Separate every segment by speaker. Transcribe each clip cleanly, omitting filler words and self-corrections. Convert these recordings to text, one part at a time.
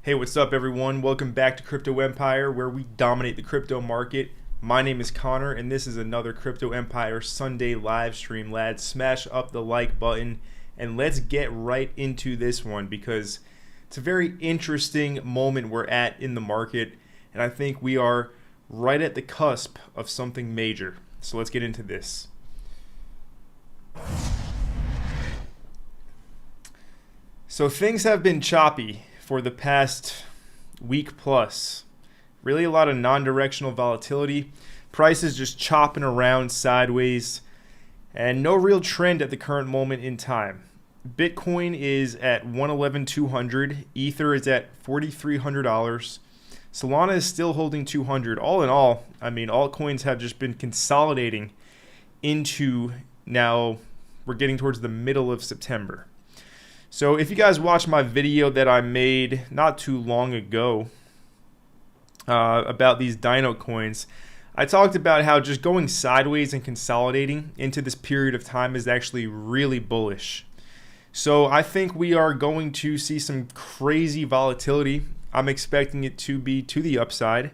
Speaker 1: Hey, what's up everyone? Welcome back to Crypto Empire, where we dominate the crypto market. My name is Connor and this is another Crypto Empire Sunday live stream, lads. Smash up the like button and let's get right into this one because it's a very interesting moment we're at in the market, and I think we are right at the cusp of something major. So let's get into this. So things have been choppy for the past week plus. Really a lot of non-directional volatility. Prices just chopping around sideways and no real trend at the current moment in time. Bitcoin is at 111,200. Ether is at $4,300. Solana is still holding 200. All in all, I mean, altcoins have just been consolidating into, now we're getting towards the middle of September. So if you guys watched my video that I made not too long ago about these dino coins, I talked about how just going sideways and consolidating into this period of time is actually really bullish. So I think we are going to see some crazy volatility. I'm expecting it to be to the upside.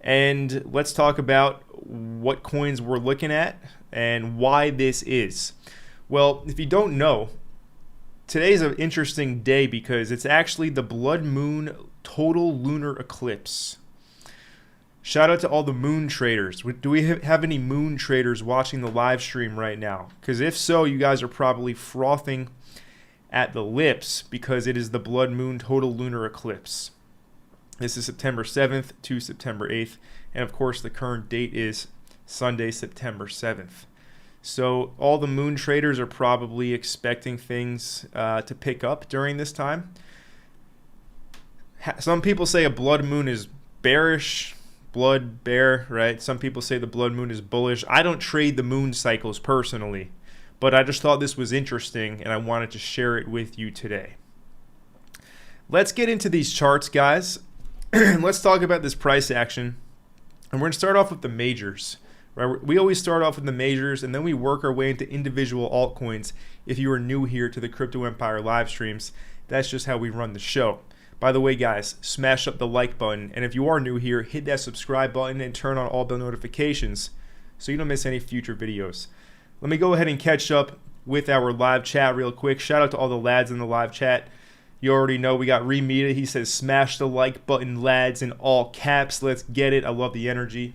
Speaker 1: And let's talk about what coins we're looking at and why this is. Well, if you don't know, today's an interesting day because it's actually the blood moon total lunar eclipse. Shout out to all the moon traders. Do we have any moon traders watching the live stream right now? Because if so, you guys are probably frothing at the lips because it is the blood moon total lunar eclipse. This is September 7th to September 8th. And of course, the current date is Sunday, September 7th. So all the moon traders are probably expecting things to pick up during this time. Some people say a blood moon is bearish, blood bear, right? Some people say the blood moon is bullish. I don't trade the moon cycles personally, but I just thought this was interesting and I wanted to share it with you today. Let's get into these charts, guys. Let's talk about this price action. And we're going to start off with the majors. Right? We always start off with the majors and then we work our way into individual altcoins. If you are new here to the Crypto Empire live streams, that's just how we run the show. By the way, guys, smash up the like button. And if you are new here, hit that subscribe button and turn on all bell notifications so you don't miss any future videos. Let me go ahead and catch up with our live chat real quick. Shout out to all the lads in the live chat. You already know we got Remita. He says, smash the like button, lads, in all caps. Let's get it. I love the energy.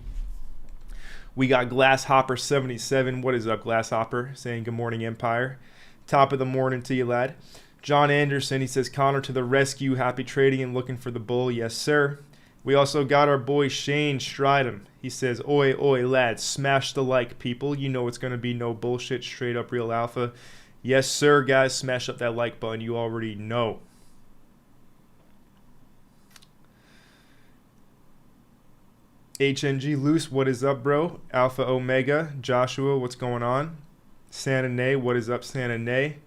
Speaker 1: We got Glasshopper77. What is up, Glasshopper? Saying good morning, Empire. Top of the morning to you, lad. John Anderson, he says, Connor to the rescue. Happy trading and looking for the bull. Yes, sir. We also got our boy Shane Stridham. He says, oi, oi, lads. Smash the like, people. You know it's going to be no bullshit. Straight up real alpha. Yes, sir, guys. Smash up that like button. You already know. HNG Loose, what is up, bro? Alpha Omega, Joshua, what's going on? Santa Nay, what is up, Santa Nay?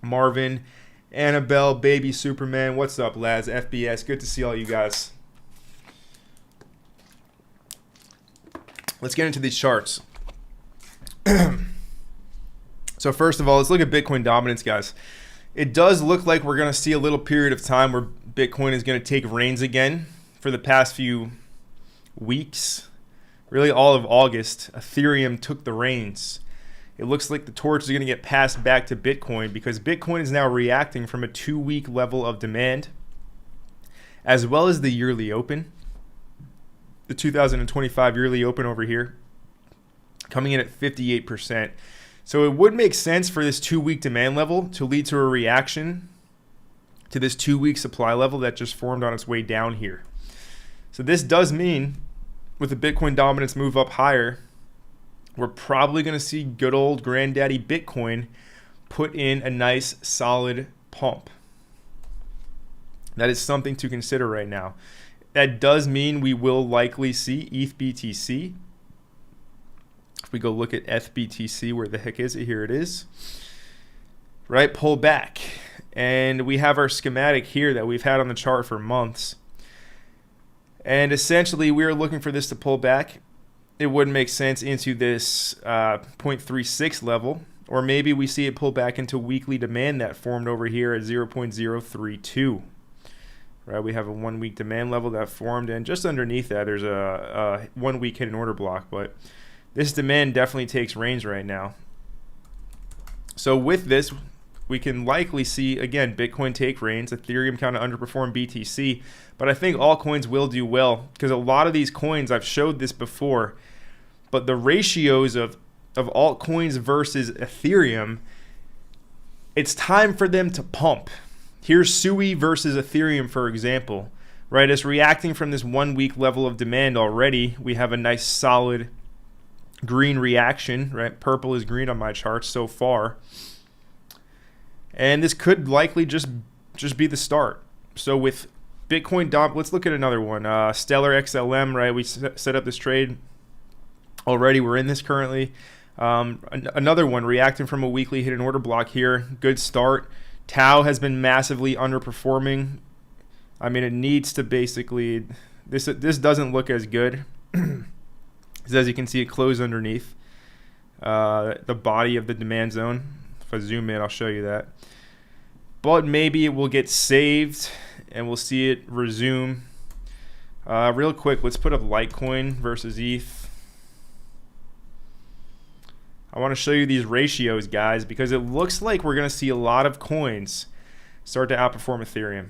Speaker 1: Marvin, Annabelle, Baby Superman, what's up, lads? FBS, good to see all you guys. Let's get into these charts. So first of all, let's look at Bitcoin dominance, guys. It does look like we're going to see a little period of time where Bitcoin is going to take reins again. For the past few weeks, really all of August, Ethereum took the reins. It looks like the torch is going to get passed back to Bitcoin because Bitcoin is now reacting from a 2-week level of demand, as well as the yearly open. The 2025 yearly open over here coming in at 58%. So it would make sense for this 2-week demand level to lead to a reaction to this 2-week supply level that just formed on its way down here. So this does mean with the Bitcoin dominance move up higher, we're probably going to see good old granddaddy Bitcoin put in a nice solid pump. That is something to consider right now. That does mean we will likely see ETH BTC. If we go look at ETH where the heck is it? Here it is. Right, pull back. And we have our schematic here that we've had on the chart for months. And essentially, we are looking for this to pull back. It wouldn't make sense into this 0.36 level, or maybe we see it pull back into weekly demand that formed over here at 0.032. right? We have a 1 week demand level that formed, and just underneath that there's a 1 week hidden order block. But this demand definitely takes range right now. So with this, we can likely see, again, Bitcoin take reins. Ethereum kind of underperformed BTC, but I think altcoins will do well because a lot of these coins, I've showed this before, but the ratios of altcoins versus Ethereum, it's time for them to pump. Here's SUI versus Ethereum, for example, right? It's reacting from this 1 week level of demand already. We have a nice solid green reaction, right? Purple is green on my charts so far. And this could likely just be the start. So with Bitcoin let's look at another one. Stellar XLM, right? We set up this trade already. We're in this currently. Another one reacting from a weekly hidden order block here. Good start. Tau has been massively underperforming. I mean, it needs to basically, this doesn't look as good. As you can see, it closed underneath the body of the demand zone. If I zoom in, I'll show you that. But maybe it will get saved and we'll see it resume. Real quick, let's put up Litecoin versus ETH. I want to show you these ratios, guys, because it looks like we're going to see a lot of coins start to outperform Ethereum.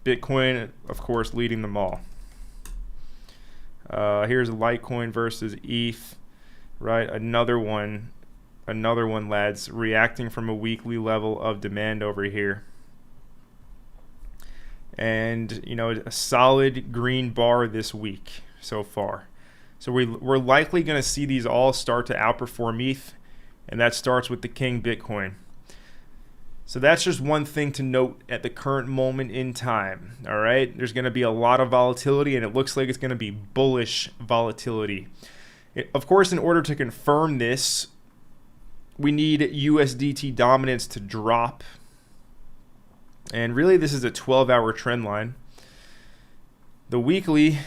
Speaker 1: Bitcoin, of course, leading them all. Here's Litecoin versus ETH, right? Another one, lads, reacting from a weekly level of demand over here. And, you know, a solid green bar this week so far. So we're likely going to see these all start to outperform ETH, and that starts with the King Bitcoin. So that's just one thing to note at the current moment in time, all right? There's going to be a lot of volatility, and it looks like it's going to be bullish volatility. Of course, in order to confirm this, we need USDT dominance to drop. And really, this is a 12-hour trend line. The weekly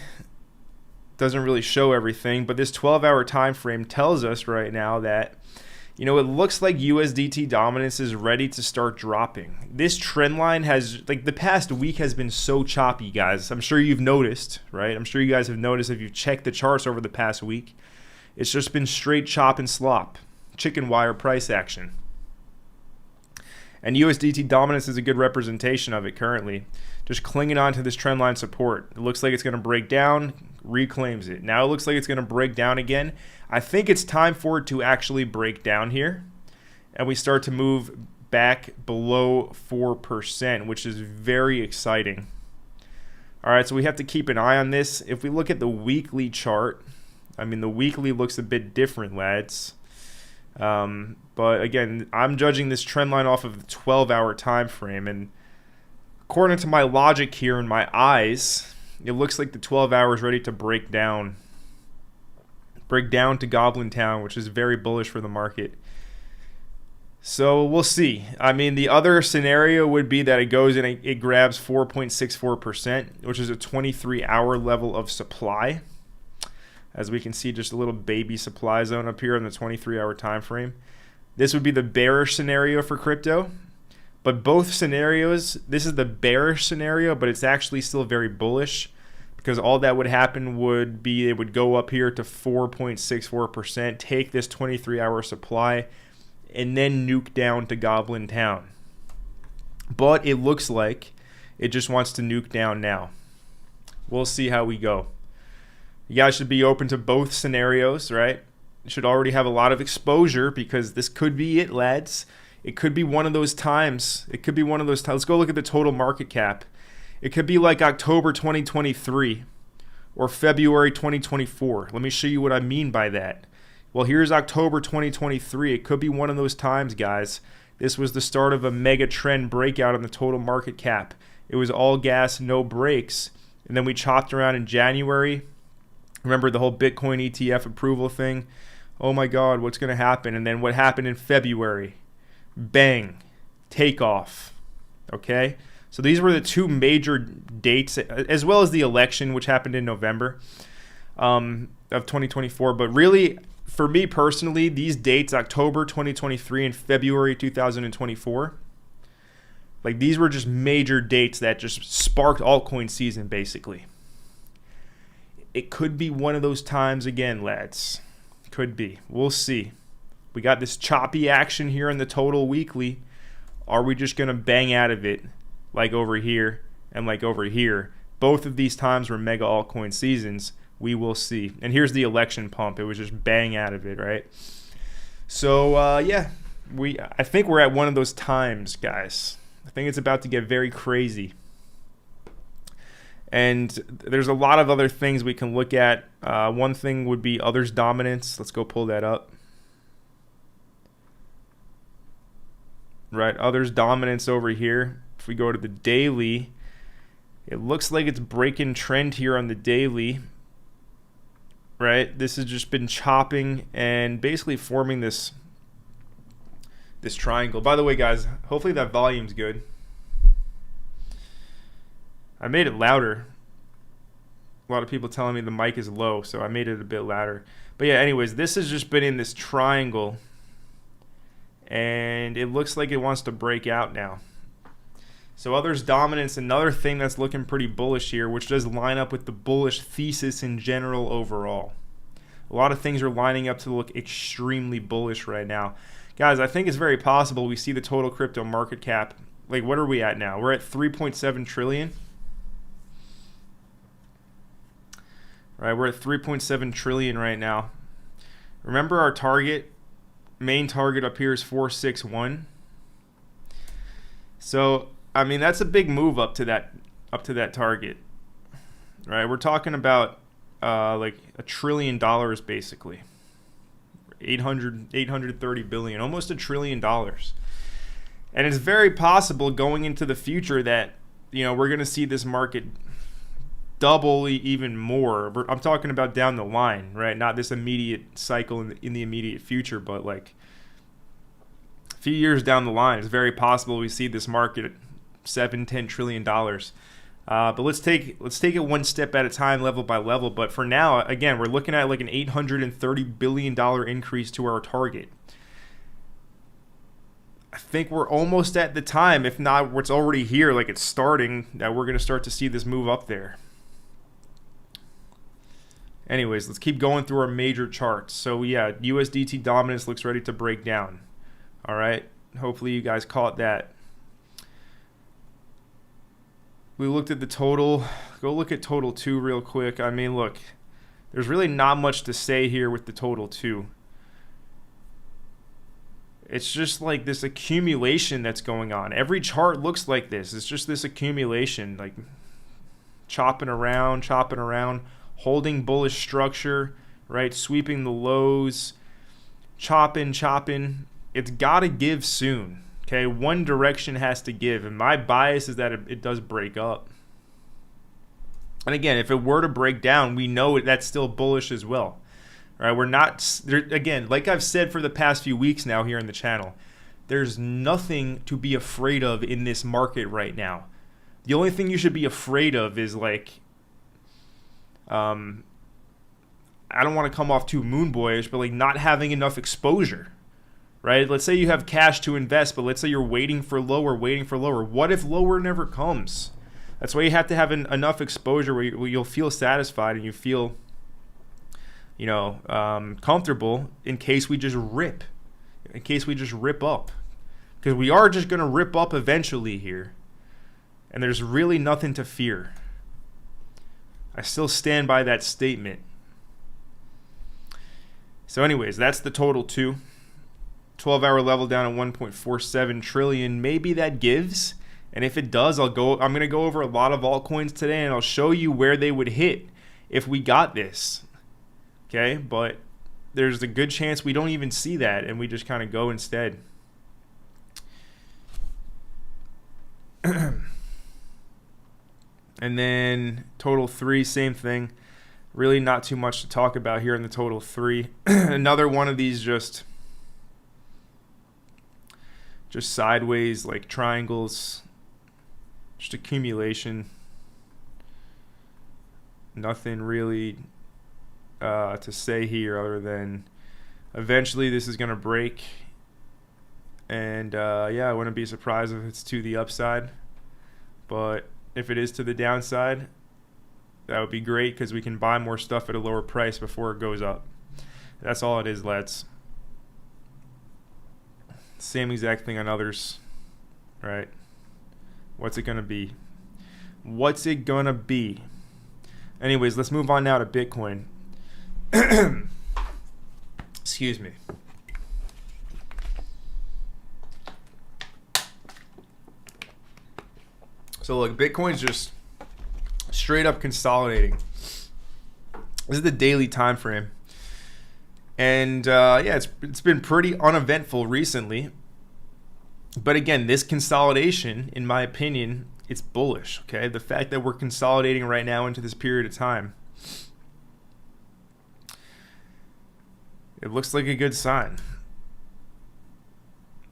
Speaker 1: doesn't really show everything, but this 12-hour time frame tells us right now that, you know, it looks like USDT dominance is ready to start dropping. This trend line has, like, the past week has been so choppy, guys. I'm sure you've noticed, right? I'm sure you guys have noticed if you've checked the charts over the past week. It's just been straight chop and slop, chicken wire price action. And USDT dominance is a good representation of it currently. Just clinging on to this trend line support. It looks like it's going to break down, reclaims it. Now it looks like it's going to break down again. I think it's time for it to actually break down here. And we start to move back below 4%, which is very exciting. All right, so we have to keep an eye on this. If we look at the weekly chart, I mean, the weekly looks a bit different, lads. But again, I'm judging this trend line off of the 12-hour time frame, and according to my logic here in my eyes, it looks like the 12 hours ready to break down to Goblin Town, which is very bullish for the market. So we'll see. I mean, the other scenario would be that it goes and it grabs 4.64%, which is a 23-hour level of supply. As we can see, just a little baby supply zone up here in the 23-hour time frame. This would be the bearish scenario for crypto. But both scenarios, this is the bearish scenario, but it's actually still very bullish, because all that would happen would be it would go up here to 4.64%, take this 23-hour supply, and then nuke down to Goblin Town. But it looks like it just wants to nuke down now. We'll see how we go. You guys should be open to both scenarios, right? You should already have a lot of exposure, because this could be it, lads. It could be one of those times. It could be one of those times. Let's go look at the total market cap. It could be like October 2023 or February 2024. Let me show you what I mean by that. Well, here's October 2023. It could be one of those times, guys. This was the start of a mega trend breakout on the total market cap. It was all gas, no brakes. And then we chopped around in January. Remember the whole Bitcoin ETF approval thing? Oh my God, what's going to happen? And then what happened in February? Bang, takeoff. Okay, so these were the two major dates, as well as the election, which happened in November of 2024. But really, for me personally, these dates, October 2023 and February 2024, Like, these were just major dates that just sparked altcoin season, basically. It could be one of those times again, lads. Could be. We'll see. We got this choppy action here in the total weekly. Are we just going to bang out of it like over here and like over here? Both of these times were mega altcoin seasons. We will see. And here's the election pump. It was just bang out of it, right? So, yeah. I think we're at one of those times, guys. I think it's about to get very crazy. And there's a lot of other things we can look at. One thing would be others' dominance. Let's go pull that up. Right, others' dominance over here. If we go to the daily, it looks like it's breaking trend here on the daily. Right, this has just been chopping and basically forming this triangle. By the way, guys, hopefully that volume's good. I made it louder. A lot of people telling me the mic is low, so I made it a bit louder. But yeah, anyways, this has just been in this triangle, and it looks like it wants to break out now. So others' dominance, another thing that's looking pretty bullish here, which does line up with the bullish thesis in general overall. A lot of things are lining up to look extremely bullish right now. Guys, I think it's very possible we see the total crypto market cap. Like, what are we at now? We're at 3.7 trillion. Right, we're at 3.7 trillion right now. Remember our target, main target up here is 461. So, I mean, that's a big move up to that target. Right? We're talking about like $1 trillion basically. 830 billion, almost $1 trillion. And it's very possible going into the future that, you know, we're going to see this market double even more. I'm talking about down the line, right? Not this immediate cycle in the immediate future, but like a few years down the line, it's very possible we see this market at $7-10 trillion. But let's take it one step at a time, level by level. But for now, again, we're looking at like an $830 billion increase to our target. I think we're almost at the time, if not, it's already here, like it's starting, that we're going to start to see this move up there. Anyways, let's keep going through our major charts. So yeah, USDT dominance looks ready to break down. All right, hopefully you guys caught that. We looked at the total. Go look at total 2 real quick. I mean, look, there's really not much to say here with the total 2. It's just like this accumulation that's going on. Every chart looks like this. It's just this accumulation, like chopping around, holding bullish structure, right? Sweeping the lows, chopping. It's got to give soon. Okay, one direction has to give, and my bias is that it does break up. And again, if it were to break down, we know that's still bullish as well. All right, we're not, again, like I've said for the past few weeks now here in the channel, there's nothing to be afraid of in this market right now. The only thing you should be afraid of is like, I don't want to come off too moon boyish, but like not having enough exposure. Right? Let's say you have cash to invest, but let's say you're waiting for lower. What if lower never comes? That's why you have to have enough exposure where you'll feel satisfied and you feel, you know, comfortable in case we just rip. In case we just rip up. Because we are just going to rip up eventually here. And there's really nothing to fear. I still stand by that statement. So anyways, that's the total 2. 12-hour level down at 1.47 trillion. Maybe that gives, and if it does, I'm going to go over a lot of altcoins today, and I'll show you where they would hit if we got this. Okay, but there's a good chance we don't even see that, and we just kind of go instead. And then total 3, same thing. Really not too much to talk about here in the total 3. Another one of these just sideways, like triangles, just accumulation. Nothing really to say here other than eventually this is going to break And yeah, I wouldn't be surprised if it's to the upside. But if it is to the downside, that would be great because we can buy more stuff at a lower price before it goes up. That's all it is, lads. Same exact thing on others, right? What's it going to be? What's it going to be? Anyways, let's move on now to Bitcoin. Excuse me. So look, Bitcoin's just straight up consolidating. This is the daily time frame. And yeah, it's been pretty uneventful recently. But again, this consolidation, in my opinion, it's bullish, okay? The fact that we're consolidating right now into this period of time, it looks like a good sign.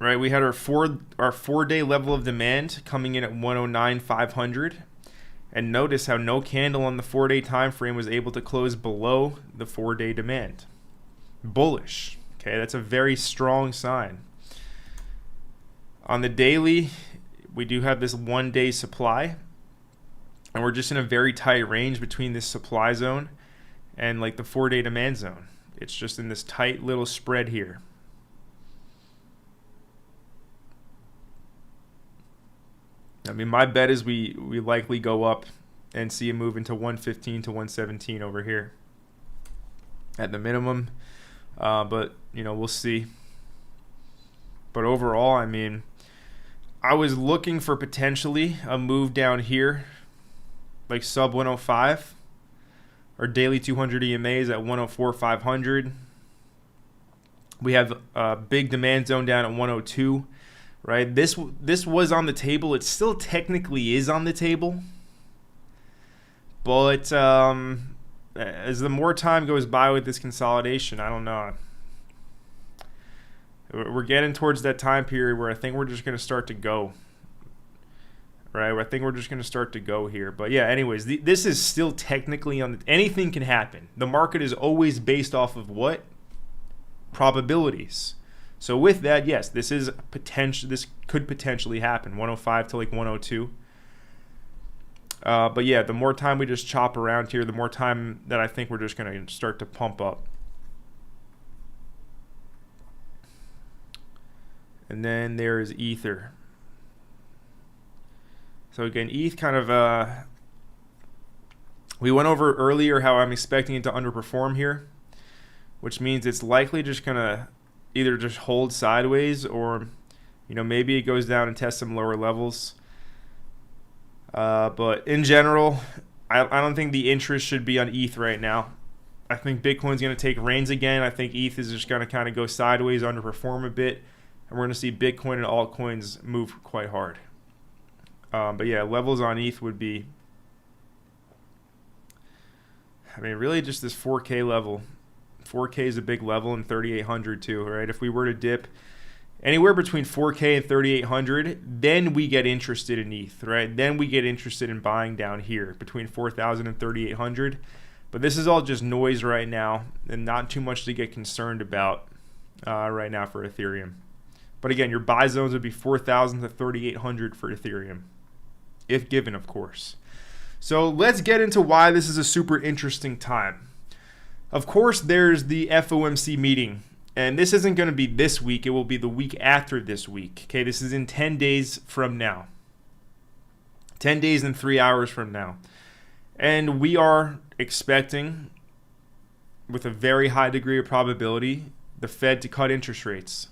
Speaker 1: Right, we had our 4-day level of demand coming in at 109,500. And notice how no candle on the 4-day time frame was able to close below the 4-day demand. Bullish. Okay, that's a very strong sign. On the daily, we do have this 1-day supply, and we're just in a very tight range between this supply zone and like the 4-day demand zone. It's just in this tight little spread here. I mean, my bet is we likely go up and see a move into 115 to 117 over here at the minimum. But, you know, we'll see. But overall, I mean, I was looking for potentially a move down here, like sub 105. Our daily 200 EMA is at 104,500. We have a big demand zone down at 102. Right, this was on the table. It still technically is on the table, but as the more time goes by with this consolidation, I don't know. We're getting towards that time period where I think we're just going to start to go. Right, I think we're just going to start to go here. But yeah, anyways, this is still technically on. Anything can happen. The market is always based off of what? Probabilities. So with that, yes, this is potential. This could potentially happen, 105 to like 102. But yeah, the more time we just chop around here, the more time that I think we're just going to start to pump up. And then there is Ether. So again, ETH kind of, we went over earlier how I'm expecting it to underperform here, which means it's likely just going to either just hold sideways or, you know, maybe it goes down and tests some lower levels. But in general, I don't think the interest should be on ETH right now. I think Bitcoin's going to take reins again. I think ETH is just going to kind of go sideways, underperform a bit, and we're going to see Bitcoin and altcoins move quite hard. But yeah, levels on ETH would be, I mean, really just this 4K level. 4K is a big level, and 3,800 too, right? If we were to dip anywhere between 4K and 3,800, then we get interested in ETH, right? Then we get interested in buying down here between 4,000 and 3,800. But this is all just noise right now, and not too much to get concerned about right now for Ethereum. But again, your buy zones would be 4,000 to 3,800 for Ethereum, if given, of course. So let's get into why this is a super interesting time. Of course, there's the FOMC meeting, and this isn't going to be this week. It will be the week after this week. Okay, this is in 10 days from now. 10 days and 3 hours from now. And we are expecting, with a very high degree of probability, the Fed to cut interest rates.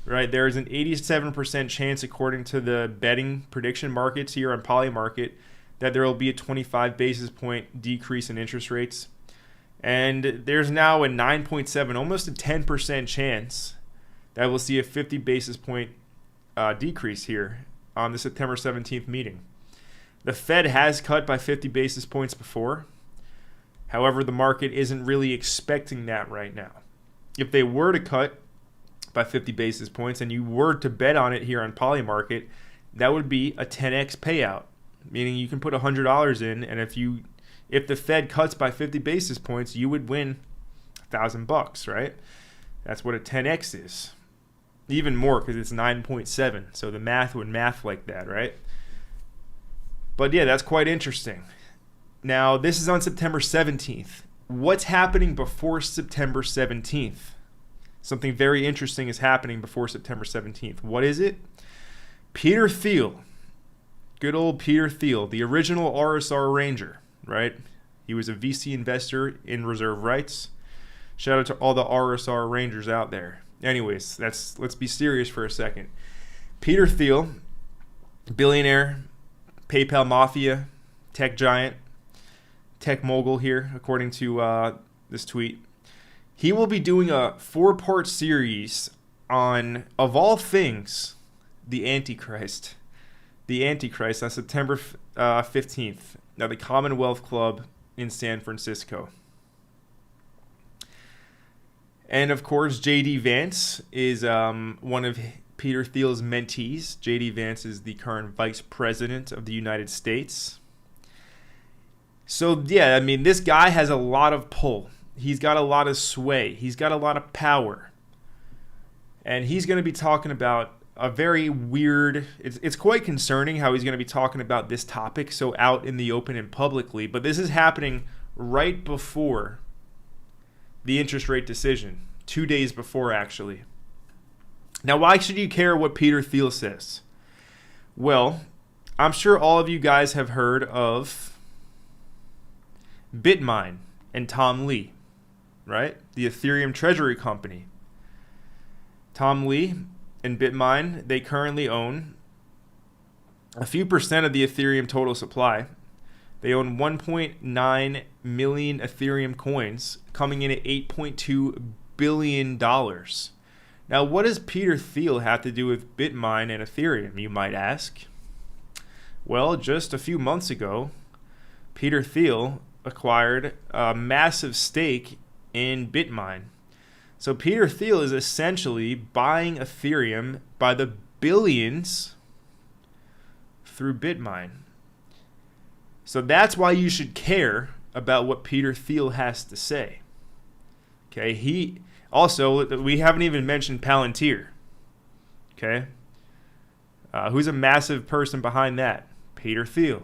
Speaker 1: Right, there is an 87% chance, according to the betting prediction markets here on Polymarket, that there will be a 25 basis point decrease in interest rates. And there's now a 9.7, almost a 10% chance that we'll see a 50 basis point decrease here on the September 17th meeting. The Fed has cut by 50 basis points before. However, the market isn't really expecting that right now. If they were to cut by 50 basis points and you were to bet on it here on Polymarket, that would be a 10x payout, meaning you can put $100 in, and if the Fed cuts by 50 basis points, you would win $1,000, right? That's what a 10x is. even more because it's 9.7. So the math would math like that, right? But yeah, that's quite interesting. Now, this is on September 17th. What's happening before September 17th? Something very interesting is happening before September 17th. What is it? Peter Thiel. Good old Peter Thiel, the original RSR Ranger, right? He was a VC investor in reserve rights. Shout out to all the RSR Rangers out there. Anyways, let's be serious for a second. Peter Thiel, billionaire, PayPal mafia, tech giant, tech mogul here, according to this tweet. He will be doing a 4-part series on, of all things, the Antichrist. The Antichrist on September 15th at the Commonwealth Club in San Francisco. And of course, J.D. Vance is one of Peter Thiel's mentees. J.D. Vance is the current vice president of the United States. So yeah, I mean, this guy has a lot of pull. He's got a lot of sway. He's got a lot of power. And he's going to be talking about a very weird, it's quite concerning how he's going to be talking about this topic so out in the open and publicly. But this is happening right before the interest rate decision, 2 days before actually. Now, why should you care what Peter Thiel says? Well, I'm sure all of you guys have heard of Bitmain and Tom Lee, right? The Ethereum treasury company. Tom Lee and Bitmain, they currently own a few percent of the Ethereum total supply. They own 1.9 million Ethereum coins, coming in at $8.2 billion. Now, what does Peter Thiel have to do with Bitmain and Ethereum, you might ask? Well, just a few months ago, Peter Thiel acquired a massive stake in Bitmain. So Peter Thiel is essentially buying Ethereum by the billions through Bitmain. So that's why you should care about what Peter Thiel has to say. Okay, he also, we haven't even mentioned Palantir. Okay, who's a massive person behind that? Peter Thiel.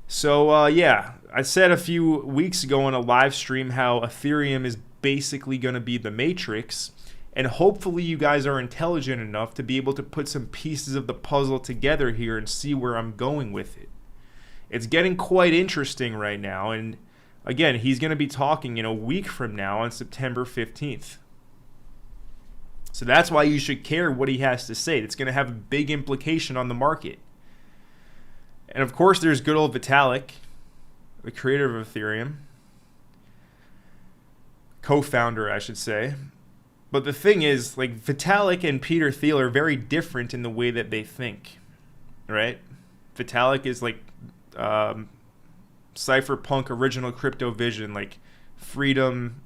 Speaker 1: So yeah, I said a few weeks ago on a live stream how Ethereum is basically going to be the Matrix, and hopefully you guys are intelligent enough to be able to put some pieces of the puzzle together here and see where I'm going with it. It's getting quite interesting right now, and again, he's going to be talking in a week from now on September 15th. So that's why you should care what he has to say. It's going to have a big implication on the market. And of course, there's good old Vitalik, the creator of Ethereum, co-founder, I should say. But the thing is, like, Vitalik and Peter Thiel are very different in the way that they think, right? Vitalik is like cypherpunk original crypto vision, like freedom,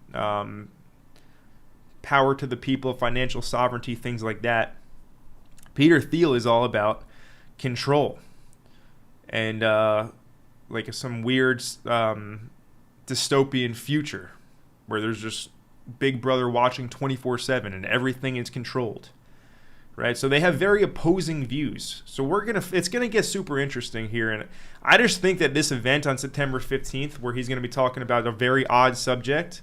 Speaker 1: power to the people, financial sovereignty, things like that. Peter Thiel is all about control and like some weird dystopian future where there's just Big Brother watching 24/7 and everything is controlled, right? So they have very opposing views. So it's gonna get super interesting here, and I just think that this event on September 15th, where he's gonna be talking about a very odd subject,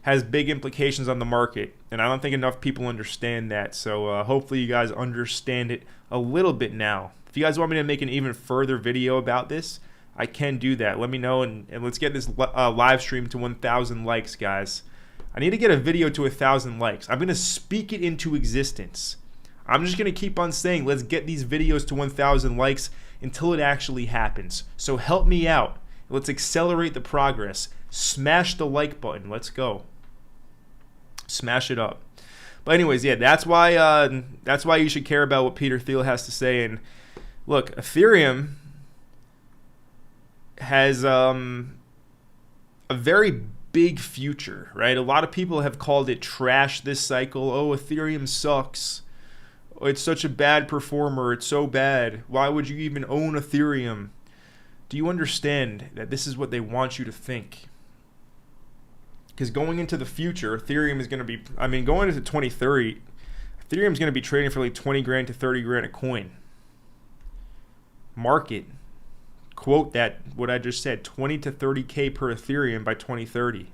Speaker 1: has big implications on the market, and I don't think enough people understand that. So hopefully you guys understand it a little bit now. If you guys want me to make an even further video about this, I can do that. Let me know, and let's get this live stream to 1,000 likes, guys. I need to get a video to 1,000 likes. I'm going to speak it into existence. I'm just going to keep on saying, let's get these videos to 1,000 likes until it actually happens. So help me out. Let's accelerate the progress. Smash the like button. Let's go. Smash it up. But anyways, yeah, that's why you should care about what Peter Thiel has to say. And look, Ethereum has a very big future, right? A lot of people have called it trash this cycle. Oh, Ethereum sucks. Oh, it's such a bad performer. It's so bad. Why would you even own Ethereum? Do you understand that this is what they want you to think? Because going into the future, Ethereum is going to be, going into 2030, Ethereum's going to be trading for like 20 grand to 30 grand a coin. Market, quote that, what I just said, 20 to 30K per Ethereum by 2030.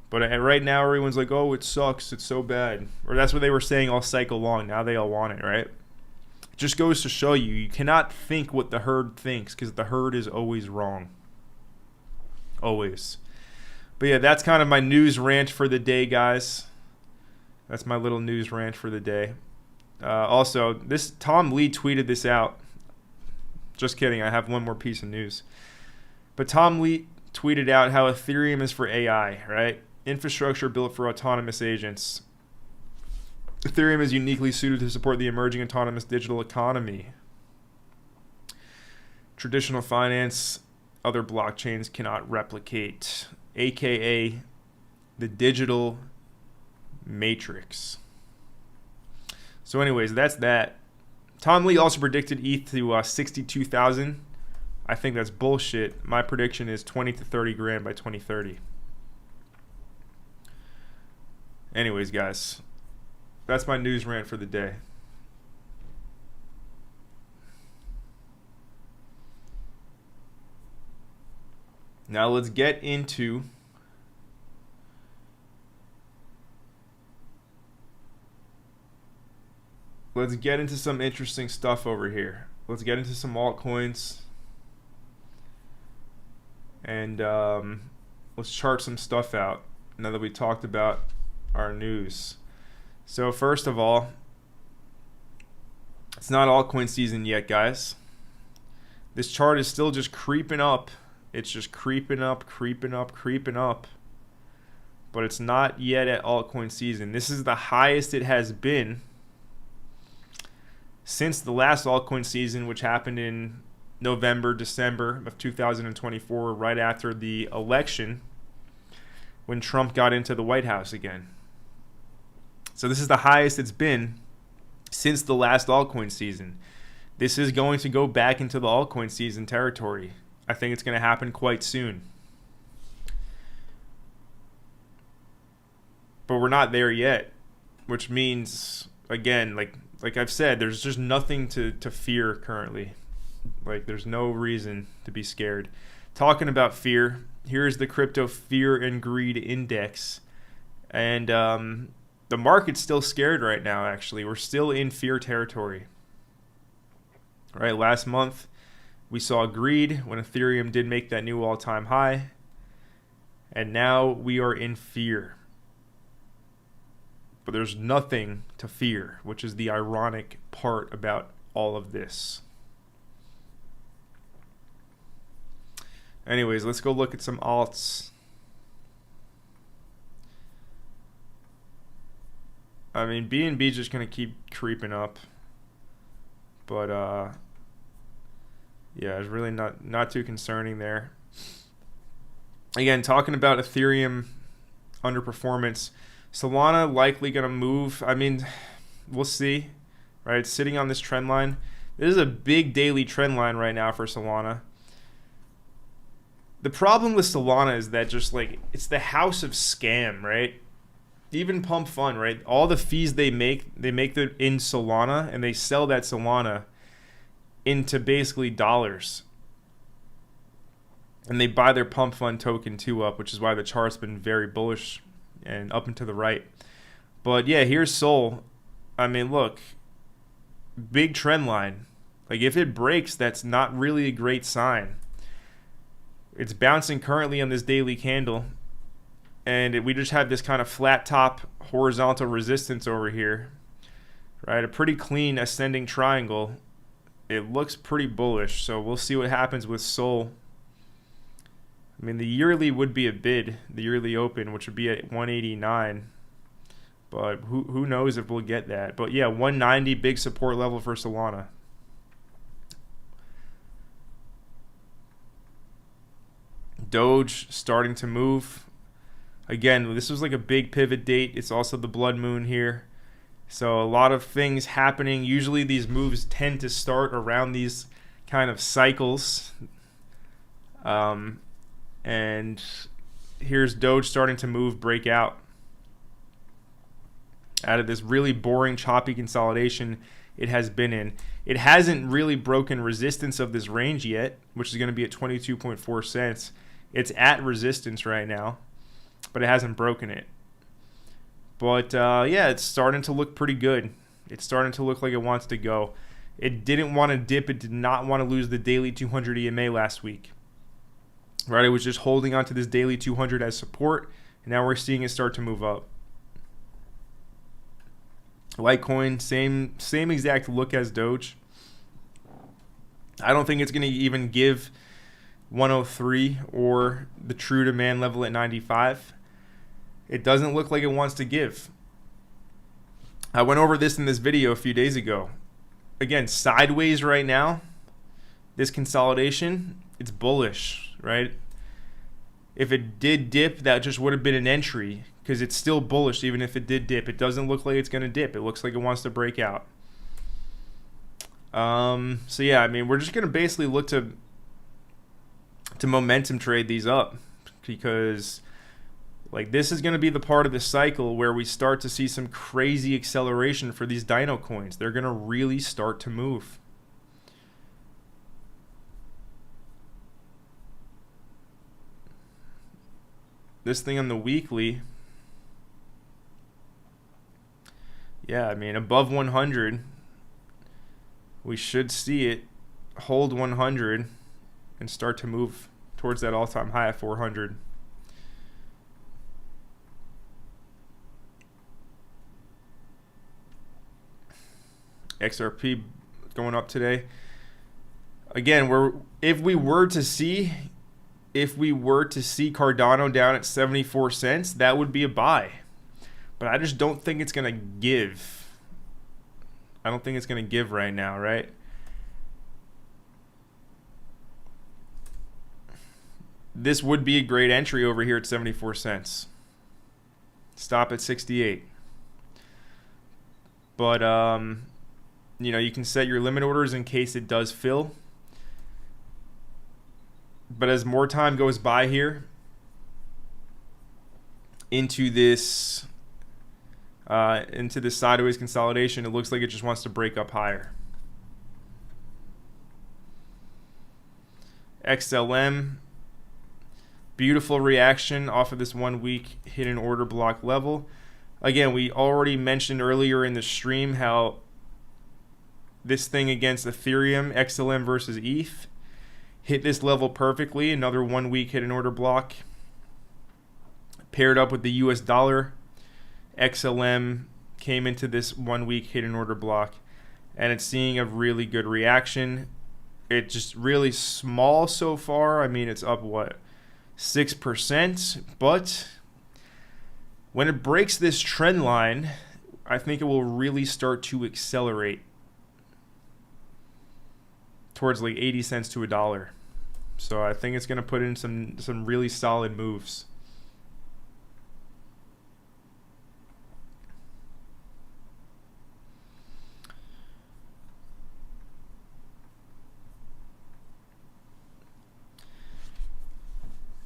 Speaker 1: But right now, everyone's like, oh, it sucks. It's so bad. Or that's what they were saying all cycle long. Now they all want it, right? It just goes to show you, you cannot think what the herd thinks, because the herd is always wrong. Always. But yeah, that's kind of my news rant for the day, guys. That's my little news rant for the day. Also, this Tom Lee tweeted this out. Just kidding. I have one more piece of news. But Tom Lee tweeted out how Ethereum is for AI, right? Infrastructure built for autonomous agents. Ethereum is uniquely suited to support the emerging autonomous digital economy. Traditional finance, other blockchains cannot replicate, aka the digital matrix. So anyways, that's that. Tom Lee also predicted ETH to 62,000. I think that's bullshit. My prediction is 20 to 30 grand by 2030. Anyways, guys, that's my news rant for the day. Now let's get into some interesting stuff over here. Let's get into some altcoins. And let's chart some stuff out now that we talked about our news. So first of all, it's not altcoin season yet, guys. This chart is still just creeping up. It's just creeping up. But it's not yet at altcoin season. This is the highest it has been since the last altcoin season, which happened in November, December of 2024, right after the election, when Trump got into the White House again. So this is the highest it's been since the last altcoin season. This is going to go back into the altcoin season territory. I think it's going to happen quite soon. But we're not there yet, which means, again, like I've said, there's just nothing to fear currently. Like, there's no reason to be scared. Talking about fear, here's the crypto fear and greed index. And the market's still scared right now, actually. We're still in fear territory. All right, last month we saw greed when Ethereum did make that new all-time high. And now we are in fear. But there's nothing to fear, which is the ironic part about all of this. Anyways, let's go look at some alts. I mean, BNB is just going to keep creeping up. But, yeah, it's really not too concerning there. Again, talking about Ethereum underperformance, Solana likely going to move. I mean, we'll see, right? It's sitting on this trend line. This is a big daily trend line right now for Solana. The problem with Solana is that just like, it's the house of scam, right? Even Pump Fund, right? All the fees they make them in Solana, and they sell that Solana into basically dollars. And they buy their Pump Fund token too up, which is why the chart's been very bullish and up and to the right. But yeah, here's Sol. I mean, look, big trend line. Like, if it breaks, that's not really a great sign. It's bouncing currently on this daily candle, and we just have this kind of flat top horizontal resistance over here, right? A pretty clean ascending triangle. It looks pretty bullish, so we'll see what happens with Sol. I mean, the yearly would be a bid, the yearly open, which would be at 189, but who knows if we'll get that. But yeah, 190, big support level for Solana. Doge starting to move. Again, this was like a big pivot date. It's also the blood moon here. So a lot of things happening. Usually these moves tend to start around these kind of cycles. And here's Doge starting to move, break out. out of this really boring, choppy consolidation it has been in. It hasn't really broken resistance of this range yet, which is going to be at 22.4 cents. It's at resistance right now, but it hasn't broken it. But yeah, it's starting to look pretty good. It's starting to look like it wants to go. It didn't want to dip. It did not want to lose the daily 200 EMA last week. Right, it was just holding on to this daily 200 as support, and now we're seeing it start to move up. Litecoin, same exact look as Doge. I don't think it's going to even give 103 or the true demand level at 95. It doesn't look like it wants to give. I went over this in this video a few days ago. Again, sideways right now, this consolidation, it's bullish, right? If it did dip, that just would have been an entry because it's still bullish even if it did dip. It doesn't look like it's going to dip. It looks like it wants to break out. So yeah, I mean, we're just going to basically look to momentum trade these up because like this is going to be the part of the cycle where we start to see some crazy acceleration for these dino coins. They're going to really start to move. This thing on the weekly, yeah, I mean, above 100, we should see it hold 100 and start to move towards that all-time high at 400. XRP going up today. Again, if we were to see Cardano down at 74 cents, that would be a buy. But I just don't think it's going to give. I don't think it's going to give right now, right? This would be a great entry over here at 74 cents. Stop at 68. But, you know, you can set your limit orders in case it does fill. But as more time goes by here into this sideways consolidation, it looks like it just wants to break up higher. XLM, beautiful reaction off of this 1 week hidden order block level. Again, we already mentioned earlier in the stream how this thing against Ethereum, XLM versus ETH, hit this level perfectly. Another 1 week hidden order block paired up with the US dollar. XLM came into this 1 week hidden order block and it's seeing a really good reaction. It's just really small so far. I mean, it's up what, 6%, but when it breaks this trend line, I think it will really start to accelerate towards like 80 cents to $1. So I think it's going to put in some really solid moves.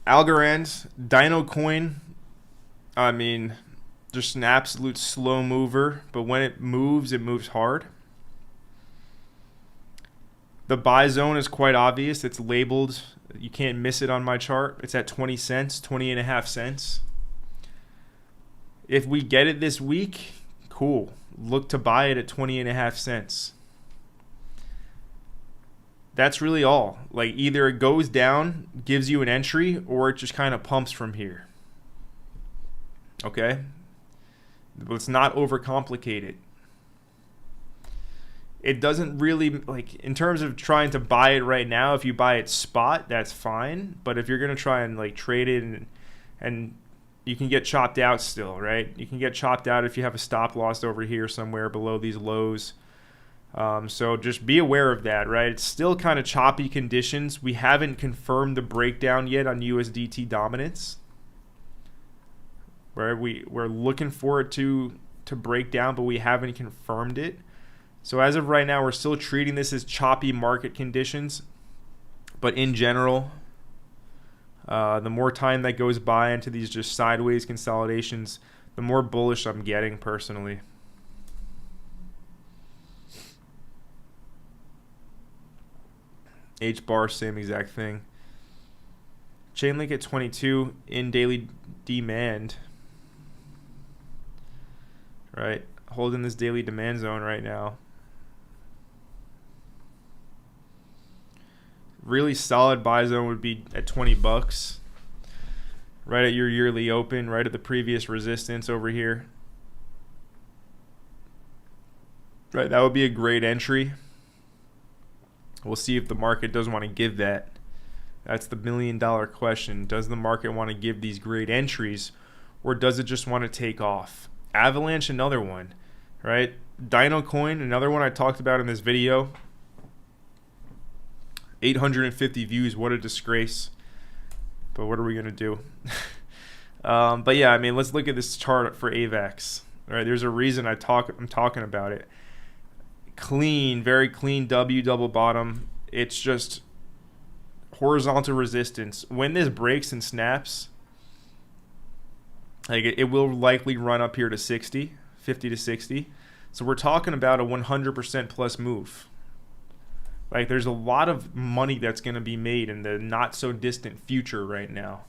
Speaker 1: Algorand, Dino Coin, I mean, just an absolute slow mover, but when it moves hard. The buy zone is quite obvious. It's labeled. You can't miss it on my chart. It's at 20 cents, 20.5 cents. If we get it this week, cool. Look to buy it at 20.5 cents. That's really all. Like either it goes down, gives you an entry, or it just kind of pumps from here. Okay? Let's not overcomplicate it. It doesn't really, like, in terms of trying to buy it right now, if you buy it spot, that's fine. But if you're going to try and, like, trade it and you can get chopped out still, right? You can get chopped out if you have a stop loss over here somewhere below these lows. So just be aware of that, right? It's still kind of choppy conditions. We haven't confirmed the breakdown yet on USDT dominance. Right? We're looking for it to break down, but we haven't confirmed it. So as of right now, we're still treating this as choppy market conditions. But in general, the more time that goes by into these just sideways consolidations, the more bullish I'm getting personally. H bar, same exact thing. Chainlink at 22 in daily demand. Right, holding this daily demand zone right now. Really solid buy zone would be at 20 bucks. Right at your yearly open, right at the previous resistance over here. Right, that would be a great entry. We'll see if the market does want to give that. That's the $1 million question. Does the market want to give these great entries, or does it just want to take off? Avalanche, another one, right? Dino Coin, another one I talked about in this video. 850 views, what a disgrace. But what are we going to do? But yeah, I mean, let's look at this chart for AVAX. All right, there's a reason I'm talking about it. Clean, very clean W double bottom. It's just horizontal resistance. When this breaks and snaps, like it will likely run up here to 60, 50 to 60. So we're talking about a 100% plus move. Like there's a lot of money that's going to be made in the not so distant future right now.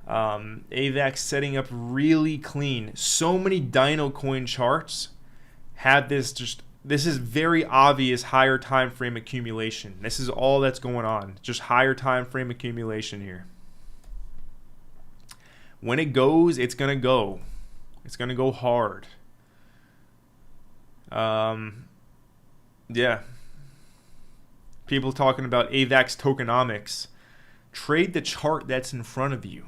Speaker 1: AVAX setting up really clean. So many Dino Coin charts have this just. This is very obvious higher time frame accumulation. This is all that's going on. Just higher time frame accumulation here. When it goes, it's going to go. It's going to go hard. Yeah. People talking about AVAX tokenomics. Trade the chart that's in front of you.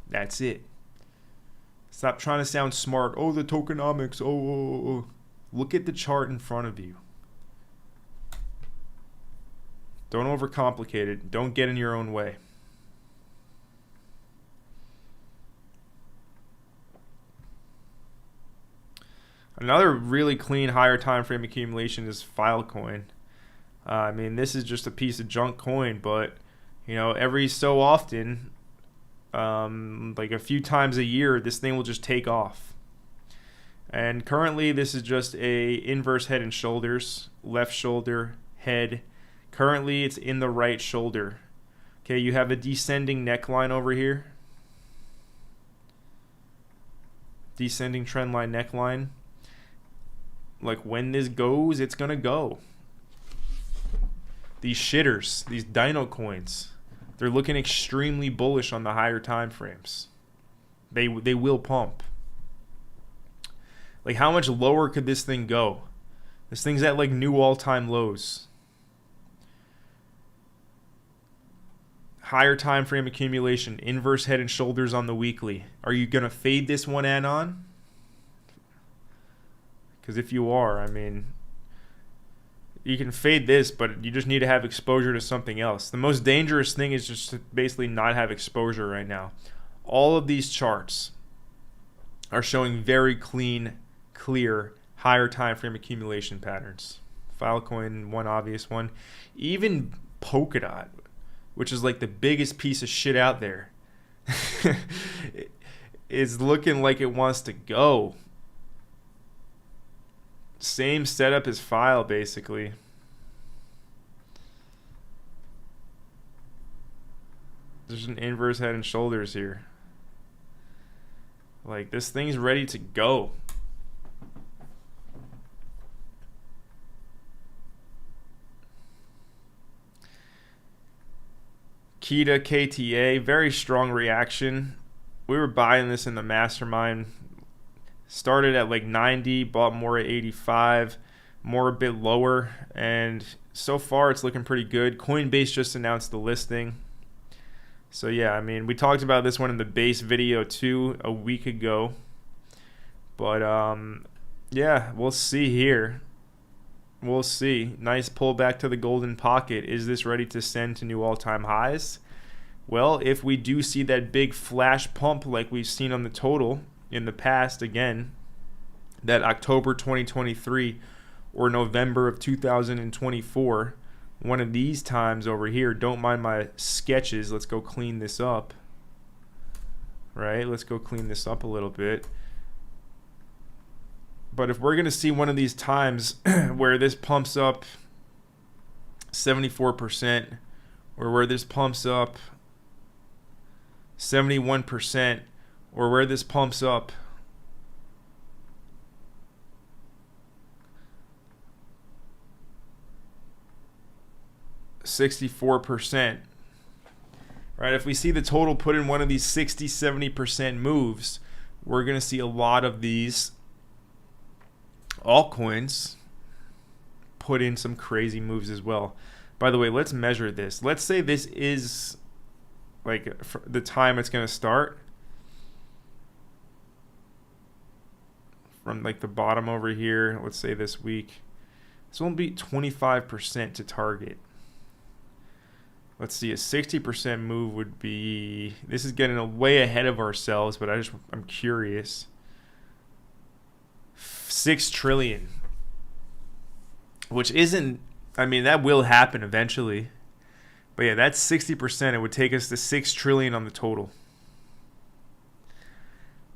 Speaker 1: That's it. Stop trying to sound smart. Oh, the tokenomics. Oh. Look at the chart in front of you. Don't overcomplicate it. Don't get in your own way. Another really clean higher time frame accumulation is Filecoin. I mean, this is just a piece of junk coin, but you know, every so often, like a few times a year, this thing will just take off. And currently, this is just a inverse head and shoulders, left shoulder, head. Currently, it's in the right shoulder. Okay, you have a descending neckline over here. Descending trend line neckline. Like when this goes, it's gonna go. These shitters, these Dino Coins, they're looking extremely bullish on the higher time frames. They will pump. Like, how much lower could this thing go? This thing's at, like, new all-time lows. Higher time frame accumulation. Inverse head and shoulders on the weekly. Are you going to fade this one anon? Because if you are, I mean, you can fade this, but you just need to have exposure to something else. The most dangerous thing is just to basically not have exposure right now. All of these charts are showing very clear higher time frame accumulation patterns. Filecoin, one obvious one. Even Polkadot, which is like the biggest piece of shit out there, is looking like it wants to go. Same setup as File, basically. There's an inverse head and shoulders here. Like, this thing's ready to go. Kita KTA, very strong reaction. We were buying this in the Mastermind. Started at like 90, bought more at 85, more a bit lower, and so far it's looking pretty good. Coinbase just announced the listing. So yeah, I mean, we talked about this one in the base video too a week ago. But yeah, we'll see here. We'll see. Nice pullback to the golden pocket. Is this ready to send to new all-time highs? Well, if we do see that big flash pump like we've seen on the total in the past, again, that October 2023 or November of 2024, one of these times over here, don't mind my sketches. Let's go clean this up. Right? Let's go clean this up a little bit. But if we're going to see one of these times where this pumps up 74%, or where this pumps up, 71%, or where this pumps up, 64%. Right? If we see the total put in one of these 60, 70% moves, we're going to see a lot of these altcoins put in some crazy moves as well. By the way, let's measure this. Let's say this is like the time it's going to start. From like the bottom over here, let's say this week. This won't be 25% to target. Let's see, a 60% move would be, this is getting way ahead of ourselves, but I'm curious. 6 trillion. Which isn't, I mean, that will happen eventually. But yeah, that's 60%. It would take us to 6 trillion on the total.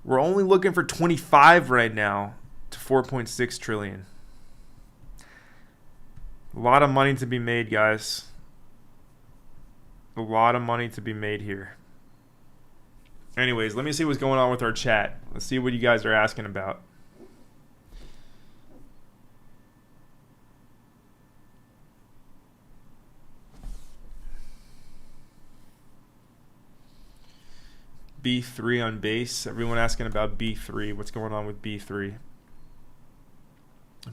Speaker 1: We're only looking for 25 right now to 4.6 trillion. A lot of money to be made, guys. A lot of money to be made here. Anyways, let me see what's going on with our chat. Let's see what you guys are asking about. B3 on base. Everyone asking about B3. What's going on with B3?